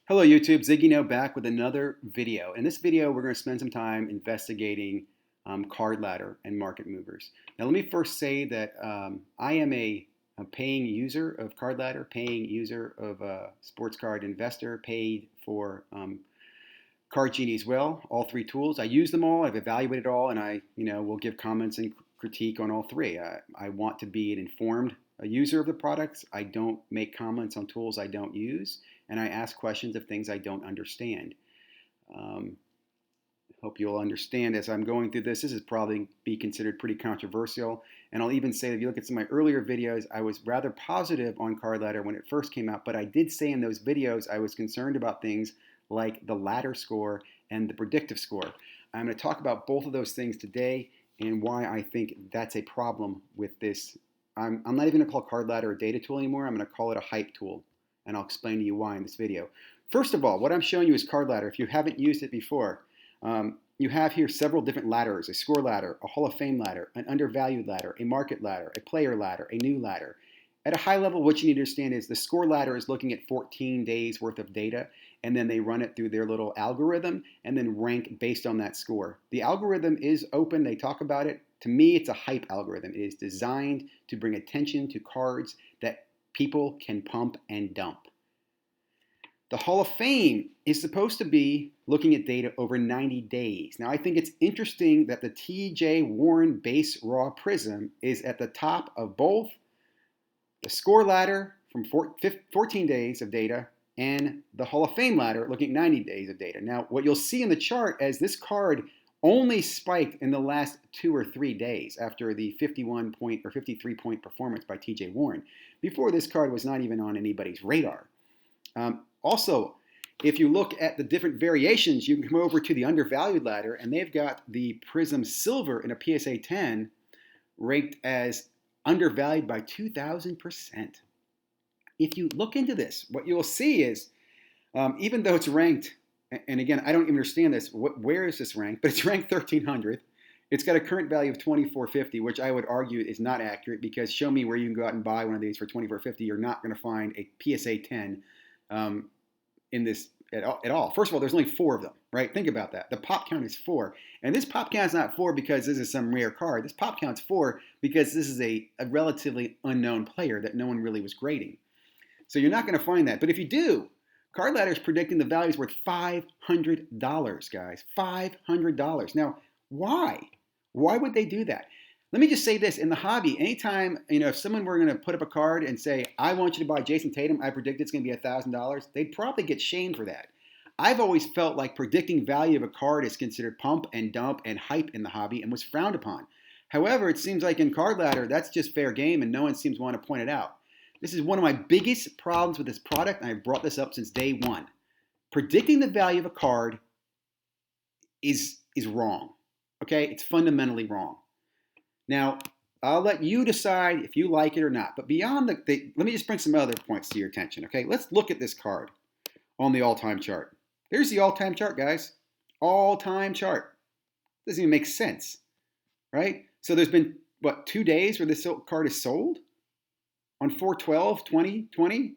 Hello YouTube, ZiggyNo back with another video. In this video, we're going to spend some time investigating card ladder and market movers. Now let me first say that I am a paying user of card ladder, paying user of sports card investor, paid for Card Genie as well, all three tools. I use them all, I've evaluated all, and I will give comments and critique on all three. I want to be an informed user of the products. I don't make comments on tools I don't use, and I ask questions of things I don't understand. Hope you'll understand as I'm going through this. This is probably be considered pretty controversial, and I'll even say if you look at some of my earlier videos, I was rather positive on card ladder when it first came out, but I did say in those videos I was concerned about things like the ladder score and the predictive score. I'm going to talk about both of those things today and why I think that's a problem with this. I'm not even going to call card ladder a data tool anymore. I'm going to call it a hype tool, and I'll explain to you why in this video. First of all, what I'm showing you is card ladder. If you haven't used it before, you have here several different ladders: a score ladder, a Hall of Fame ladder, an undervalued ladder, a market ladder, a player ladder, a new ladder. At a high level, what you need to understand is the score ladder is looking at 14 days worth of data, and then they run it through their little algorithm and then rank based on that score. The algorithm is open. They talk about it. To me, it's a hype algorithm. It is designed to bring attention to cards that people can pump and dump. The Hall of Fame is supposed to be looking at data over 90 days. Now, I think it's interesting that the TJ Warren Base Raw Prism is at the top of both the score ladder from 14 days of data and the Hall of Fame ladder looking at 90 days of data. Now, what you'll see in the chart as this card only spiked in the last 2 or 3 days after the 51-point or 53-point performance by TJ Warren. Before, this card was not even on anybody's radar. Also, if you look at the different variations, you can come over to the undervalued ladder, and they've got the Prism Silver in a PSA 10 ranked as undervalued by 2,000%. If you look into this, what you'll see is, even though it's ranked, and again, I don't even understand this, where is this ranked? But it's ranked 1,300th. It's got a current value of $24.50, which I would argue is not accurate, because show me where you can go out and buy one of these for $24.50. You're not going to find a PSA 10 in this at all. First of all, there's only 4 of them, right? Think about that. The pop count is 4. And this pop count is not 4 because this is some rare card. This pop count's 4 because this is a relatively unknown player that no one really was grading. So you're not going to find that. But if you do, card ladder is predicting the value is worth $500, guys. $500. Now, why? Why would they do that? Let me just say this. In the hobby, anytime, if someone were going to put up a card and say, I want you to buy Jason Tatum, I predict it's going to be $1,000, they'd probably get shamed for that. I've always felt like predicting value of a card is considered pump and dump and hype in the hobby and was frowned upon. However, it seems like in card ladder, that's just fair game, and no one seems to want to point it out. This is one of my biggest problems with this product, and I've brought this up since day one. Predicting the value of a card is wrong. Okay? It's fundamentally wrong. Now, I'll let you decide if you like it or not. But beyond let me just bring some other points to your attention. Okay? Let's look at this card on the all-time chart. There's the all-time chart, guys. All-time chart. Doesn't even make sense, right? So there's been, 2 days where this card is sold? On 4/12/2020,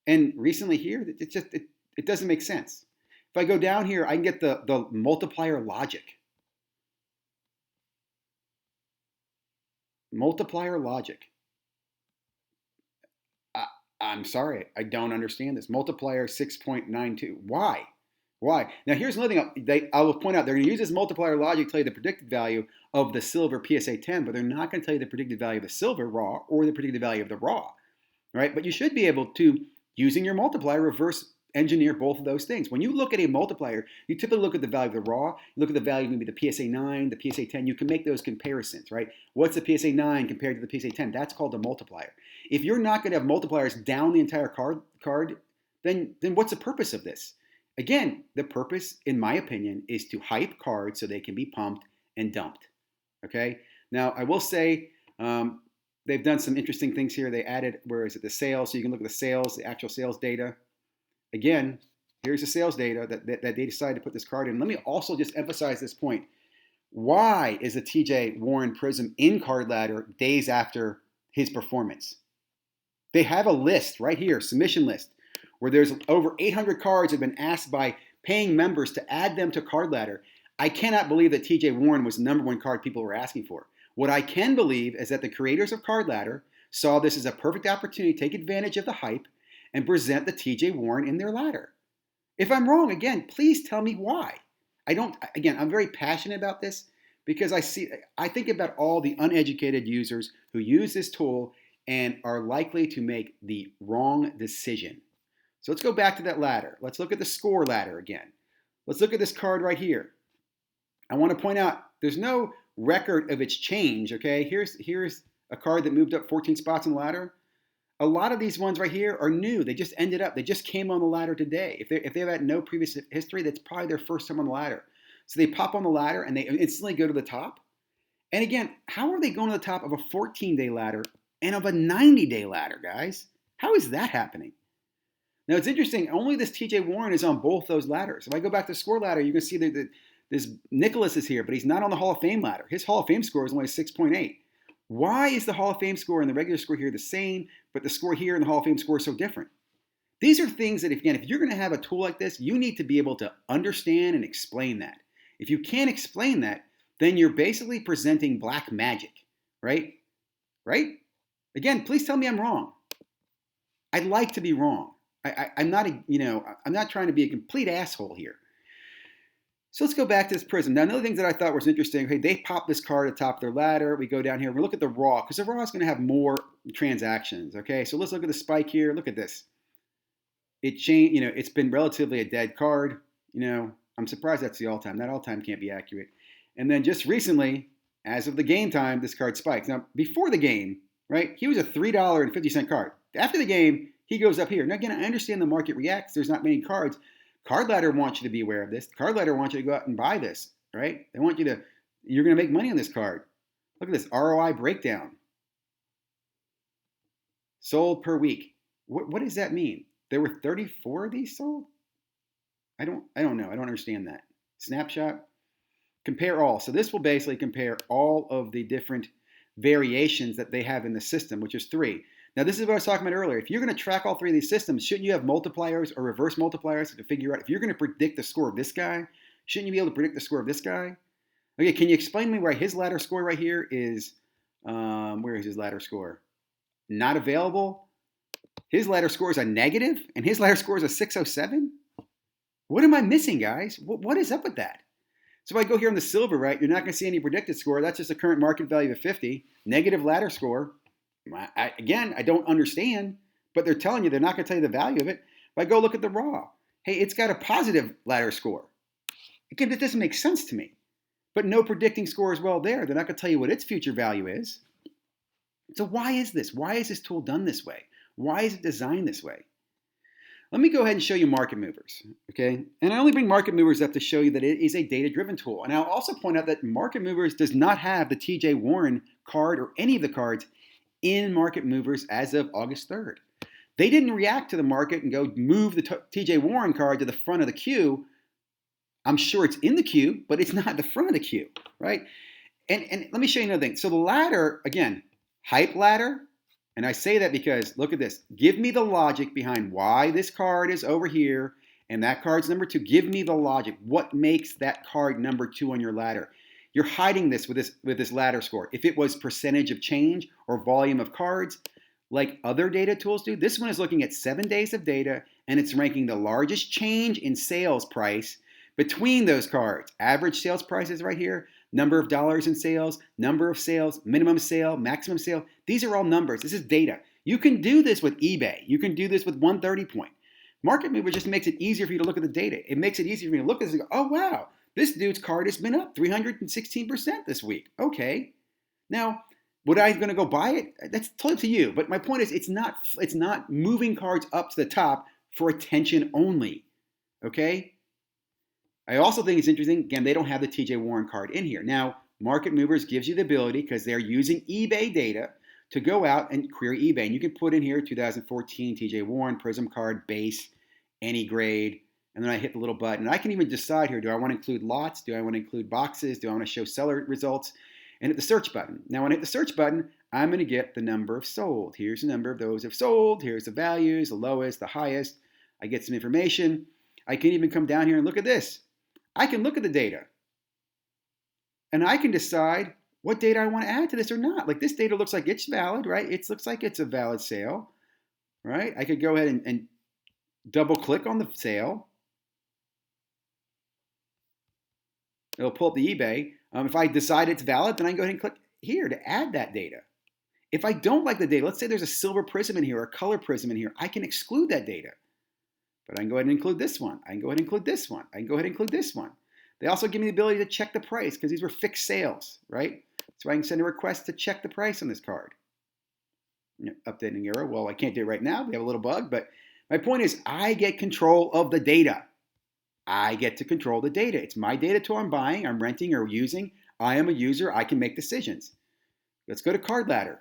and recently here, it doesn't make sense. If I go down here, I can get the multiplier logic. Multiplier logic. I'm sorry, I don't understand this. Multiplier 6.92. Why? Why? Now here's another thing I will point out. They're going to use this multiplier logic to tell you the predicted value of the silver PSA 10, but they're not going to tell you the predicted value of the silver raw or the predicted value of the raw, right? But you should be able to, using your multiplier, reverse engineer both of those things. When you look at a multiplier, you typically look at the value of the raw, you look at the value of maybe the PSA 9, the PSA 10. You can make those comparisons, right? What's the PSA 9 compared to the PSA 10? That's called a multiplier. If you're not going to have multipliers down the entire card, then what's the purpose of this? Again, the purpose, in my opinion, is to hype cards so they can be pumped and dumped. Okay? Now, I will say they've done some interesting things here. They added, the sales? So you can look at the sales, the actual sales data. Again, here's the sales data that they decided to put this card in. Let me also just emphasize this point. Why is the TJ Warren Prism in card ladder days after his performance? They have a list right here, submission list, where there's over 800 cards have been asked by paying members to add them to Card Ladder, I cannot believe that TJ Warren was the number one card people were asking for. What I can believe is that the creators of Card Ladder saw this as a perfect opportunity to take advantage of the hype and present the TJ Warren in their ladder. If I'm wrong, again, please tell me why. I'm very passionate about this because I think about all the uneducated users who use this tool and are likely to make the wrong decision. So let's go back to that ladder. Let's look at the score ladder again. Let's look at this card right here. I want to point out there's no record of its change, okay? Here's a card that moved up 14 spots on the ladder. A lot of these ones right here are new. They just came on the ladder today. If they've had no previous history, that's probably their first time on the ladder. So they pop on the ladder and they instantly go to the top. And again, how are they going to the top of a 14-day ladder and of a 90-day ladder, guys? How is that happening? Now, it's interesting. Only this TJ Warren is on both those ladders. If I go back to the score ladder, you can see that this Nicholas is here, but he's not on the Hall of Fame ladder. His Hall of Fame score is only 6.8. Why is the Hall of Fame score and the regular score here the same, but the score here and the Hall of Fame score is so different? These are things that, if you're going to have a tool like this, you need to be able to understand and explain that. If you can't explain that, then you're basically presenting black magic, right? Right? Again, please tell me I'm wrong. I'd like to be wrong. I'm not trying to be a complete asshole here. So let's go back to this Prism. Now, another thing that I thought was interesting, okay, they pop this card at the top of their ladder. We go down here. We look at the raw, because the raw is going to have more transactions, okay? So let's look at the spike here. Look at this. It changed, it's been relatively a dead card. I'm surprised that's the all-time. That all-time can't be accurate. And then just recently, as of the game time, this card spikes. Now, before the game, right, he was a $3.50 card. After the game, he goes up here. Now, again, I understand the market reacts. There's not many cards. Card Ladder wants you to be aware of this. Card Ladder wants you to go out and buy this, right? They want you're going to make money on this card. Look at this ROI breakdown. Sold per week. What does that mean? There were 34 of these sold? I don't know. I don't understand that. Snapshot. Compare all. So this will basically compare all of the different variations that they have in the system, which is 3. Now, this is what I was talking about earlier. If you're going to track all 3 of these systems, shouldn't you have multipliers or reverse multipliers to figure out if you're going to predict the score of this guy? Shouldn't you be able to predict the score of this guy? Okay, can you explain to me why his ladder score right here is, where is his ladder score? Not available. His ladder score is a negative, and his ladder score is a 607? What am I missing, guys? What is up with that? So if I go here on the silver, right, you're not going to see any predicted score. That's just a current market value of 50. Negative ladder score. I don't understand, but they're telling you they're not going to tell you the value of it. If I go look at the raw, hey, it's got a positive ladder score. Again, that doesn't make sense to me. But no predicting score as well there. They're not going to tell you what its future value is. So why is this? Why is this tool done this way? Why is it designed this way? Let me go ahead and show you market movers, okay? And I only bring market movers up to show you that it is a data-driven tool. And I'll also point out that market movers does not have the TJ Warren card or any of the cards in market movers as of August 3rd. They didn't react to the market and go move the TJ Warren card to the front of the queue. I'm sure it's in the queue, but it's not the front of the queue, right? And let me show you another thing. So the ladder, again, hype ladder, and I say that because, look at this. Give me the logic behind why this card is over here and that card's number 2. Give me the logic. What makes that card number 2 on your ladder? You're hiding this with this ladder score. If it was percentage of change or volume of cards, like other data tools do, this one is looking at 7 days of data, and it's ranking the largest change in sales price between those cards. Average sales price is right here. Number of dollars in sales, number of sales, minimum sale, maximum sale. These are all numbers. This is data. You can do this with eBay. You can do this with 130 point. Market Mover just makes it easier for you to look at the data. It makes it easier for you to look at this and go, oh, wow, this dude's card has been up 316% this week. Okay. Now, would I going to go buy it? That's totally up to you. But my point is it's not moving cards up to the top for attention only. Okay? I also think it's interesting, again, they don't have the TJ Warren card in here. Now, Market Movers gives you the ability, because they're using eBay data, to go out and query eBay. And you can put in here 2014 TJ Warren, Prism card, base, any grade, and then I hit the little button. And I can even decide here, do I want to include lots? Do I want to include boxes? Do I want to show seller results? And hit the search button. Now, when I hit the search button, I'm going to get the number of sold. Here's the number of those have sold. Here's the values, the lowest, the highest. I get some information. I can even come down here and look at this. I can look at the data and I can decide what data I want to add to this or not. Like this data looks like it's valid, right? It looks like it's a valid sale, right? I could go ahead and double click on the sale. It'll pull up the eBay. If I decide it's valid, then I can go ahead and click here to add that data. If I don't like the data, let's say there's a silver prism in here or a color prism in here, I can exclude that data. But I can go ahead and include this one. I can go ahead and include this one. I can go ahead and include this one. They also give me the ability to check the price because these were fixed sales, right? So I can send a request to check the price on this card. Updating error. Well, I can't do it right now. We have a little bug, but my point is I get control of the data. I get to control the data. It's my data tool I'm buying, I'm renting, or using. I am a user. I can make decisions. Let's go to Card Ladder.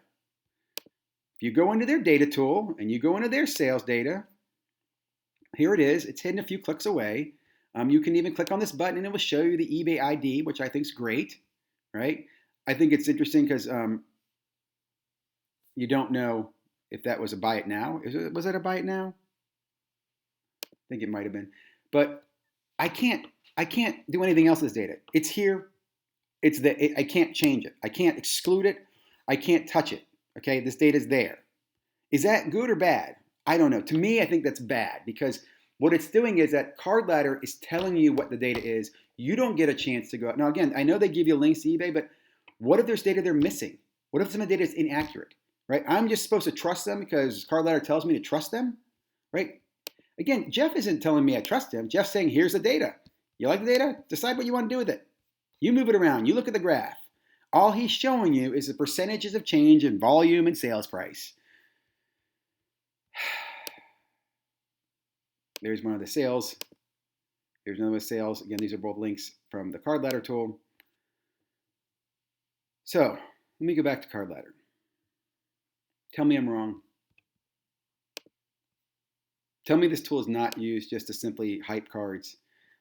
If you go into their data tool and you go into their sales data, here it is. It's hidden a few clicks away. You can even click on this button and it will show you the eBay ID, which I think is great, right? I think it's interesting because you don't know if that was a buy it now. Was it a buy it now? I think it might have been. But I can't do anything else with this data. It's here. I can't change it. I can't exclude it. I can't touch it. Okay, this data is there. Is that good or bad? I don't know. To me, I think that's bad because what it's doing is that Card Ladder is telling you what the data is. You don't get a chance to go out. Now, again, I know they give you links to eBay, but what if there's data they're missing? What if some of the data is inaccurate, right? I'm just supposed to trust them because Card Ladder tells me to trust them, right? Again, Jeff isn't telling me I trust him. Jeff's saying, here's the data. You like the data? Decide what you want to do with it. You move it around. You look at the graph. All he's showing you is the percentages of change in volume and sales price. There's one of the sales. Here's another sales. Again, these are both links from the Card Ladder tool. So let me go back to Card Ladder. Tell me I'm wrong. Tell me this tool is not used just to simply hype cards.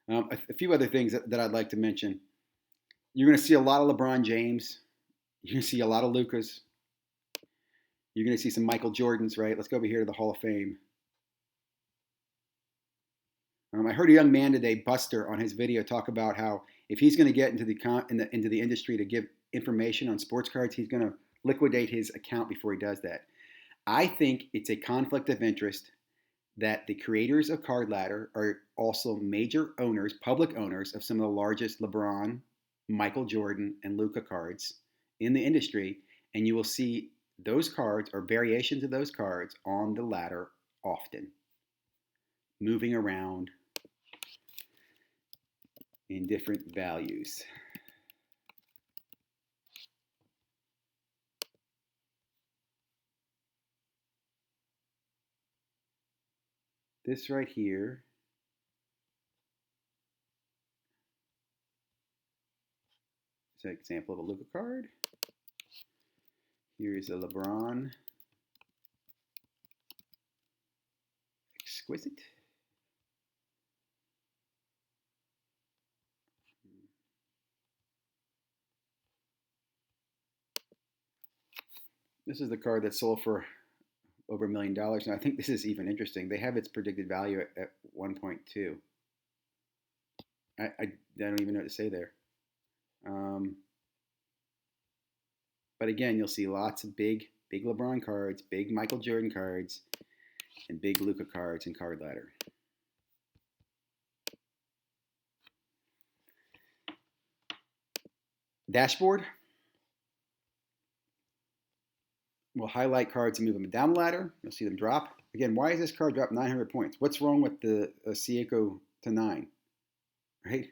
A few other things that I'd like to mention. You're going to see a lot of LeBron James. You're going to see a lot of Lucas. You're going to see some Michael Jordans, right? Let's go over here to the Hall of Fame. I heard a young man today, Buster, on his video talk about how if he's going to get into the industry to give information on sports cards, he's going to liquidate his account before he does that. I think it's a conflict of interest that the creators of Card Ladder are also major owners, public owners of some of the largest LeBron, Michael Jordan, and Luka cards in the industry, and you will see those cards or variations of those cards on the ladder often, moving around in different values. This right here is an example of a Luka card. Here is a LeBron Exquisite. This is the card that sold for over $1 million. And I think this is even interesting. They have its predicted value at 1.2. I don't even know what to say there. But again, you'll see lots of big LeBron cards, big Michael Jordan cards, and big Luka cards in Card Ladder. Dashboard. We'll highlight cards and move them down the ladder. You'll see them drop. Again, why is this card drop 900 points? What's wrong with the Sieko to 9? Right?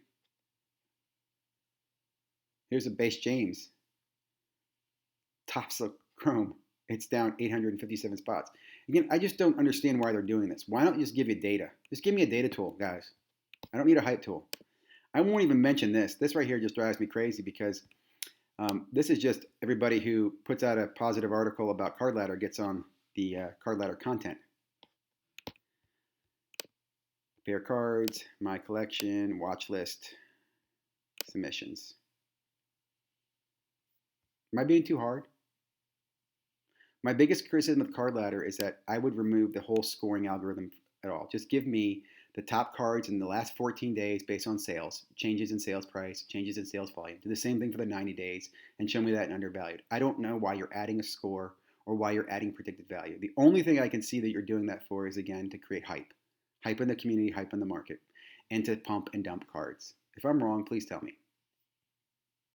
Here's a base James. Tops of Chrome. It's down 857 spots. Again, I just don't understand why they're doing this. Why don't you just give you data? Just give me a data tool, guys. I don't need a hype tool. I won't even mention this. This right here just drives me crazy because this is just everybody who puts out a positive article about Card Ladder gets on the Card Ladder content. Pair cards, my collection, watch list, submissions. Am I being too hard? My biggest criticism of Card Ladder is that I would remove the whole scoring algorithm at all. Just give me the top cards in the last 14 days based on sales, changes in sales price, changes in sales volume. Do the same thing for the 90 days and show me that in undervalued. I don't know why you're adding a score or why you're adding predicted value. The only thing I can see that you're doing that for is, again, to create hype in the community, hype in the market, and to pump and dump cards. If I'm wrong, please tell me.